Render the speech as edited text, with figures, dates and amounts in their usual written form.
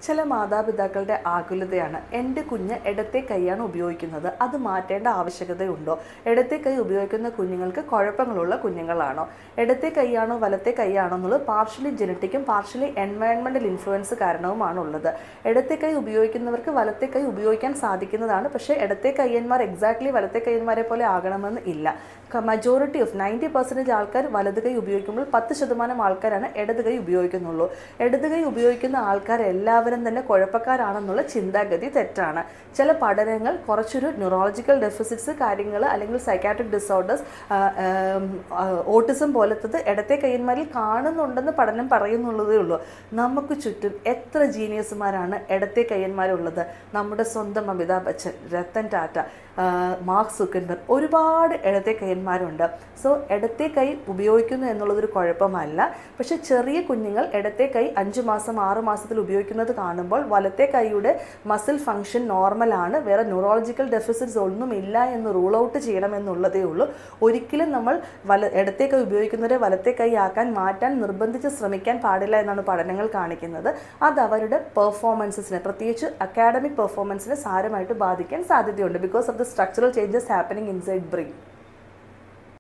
ചില മാതാപിതാക്കളുടെ ആകുലതയാണ് എൻ്റെ കുഞ്ഞ് ഇടത്തെ കൈയാണ് ഉപയോഗിക്കുന്നത്, അത് മാറ്റേണ്ട ആവശ്യകതയുണ്ടോ? ഇടത്തെ കൈ ഉപയോഗിക്കുന്ന കുഞ്ഞുങ്ങൾക്ക് കുഴപ്പങ്ങളുള്ള കുഞ്ഞുങ്ങളാണോ? ഇടത്തെ കൈയാണോ വലത്തെ കൈയാണോ എന്നുള്ളത് പാർഷ്യലി ജനറ്റിക്കും പാർഷ്യലി എൻവയൺമെൻറ്റൽ ഇൻഫ്ലുവൻസ് കാരണവുമാണുള്ളത്. ഇടത്തെ കൈ ഉപയോഗിക്കുന്നവർക്ക് വലത്തെ കൈ ഉപയോഗിക്കാൻ സാധിക്കുന്നതാണ്. പക്ഷേ ഇടത്തെ കയ്യന്മാർ എക്സാക്ട്ലി വലത്തെ കയ്യന്മാരെ പോലെ ആകണമെന്ന് ഇല്ല. മജോറിറ്റി ഓഫ് 90% ആൾക്കാർ വലത് കൈ ഉപയോഗിക്കുമ്പോൾ 10% ആൾക്കാരാണ് ഇടത് കൈ ഉപയോഗിക്കുന്നുള്ളൂ. ഇടത് കൈ ഉപയോഗിക്കുന്ന ആൾക്കാരെല്ലാവരും തന്നെ കുഴപ്പക്കാരാണെന്നുള്ള ചിന്താഗതി തെറ്റാണ്. ചില പഠനങ്ങൾ കുറച്ചൊരു ന്യൂറോളജിക്കൽ ഡെഫിസിറ്റ്സ് കാര്യങ്ങൾ അല്ലെങ്കിൽ സൈക്കാട്രിക് ഡിസോർഡേഴ്സ്, ഓട്ടിസം പോലത്തത് ഇടത്തെ കയ്യന്മാരിൽ കാണുന്നുണ്ടെന്ന് പഠനം പറയുന്നുള്ളതേ ഉള്ളൂ. നമുക്ക് ചുറ്റും എത്ര ജീനിയസുമാരാണ് ഇടത്തെ കയ്യന്മാരുള്ളത്? നമ്മുടെ സ്വന്തം അമിതാഭ് ബച്ചൻ, രത്തൻ ടാറ്റ, മാർക്ക് സുക്കൻബർഗ്, ഒരുപാട് ഇടത്തെ കയ്യന്മാരുണ്ട്. സോ ഇടത്തെ കൈ ഉപയോഗിക്കുന്നു എന്നുള്ളതൊരു കുഴപ്പമല്ല. പക്ഷെ ചെറിയ കുഞ്ഞുങ്ങൾ ഇടത്തെ കൈ 5 മാസം 6 മാസത്തിൽ ഉപയോഗിക്കുന്നത് കാണുമ്പോൾ വലത്തെ കൈയുടെ മസിൽ ഫങ്ഷൻ നോർമലാണ്, വേറെ ന്യൂറോളജിക്കൽ ഡെഫിസിറ്റ്സ് ഒന്നുമില്ല എന്ന് റൂൾ ഔട്ട് ചെയ്യണമെന്നുള്ളതേ ഉള്ളൂ. ഒരിക്കലും നമ്മൾ ഇടത്തെ കൈ ഉപയോഗിക്കുന്നവരെ വലത്തെ കൈ മാറ്റാൻ നിർബന്ധിച്ച് ശ്രമിക്കാൻ പാടില്ല എന്നാണ് പഠനങ്ങൾ കാണിക്കുന്നത്. അത് അവരുടെ പെർഫോമൻസിനെ, പ്രത്യേകിച്ച് അക്കാഡമിക് പെർഫോമൻസിനെ സാരമായിട്ട് ബാധിക്കാൻ സാധ്യതയുണ്ട്. Because of the structural changes happening inside brain.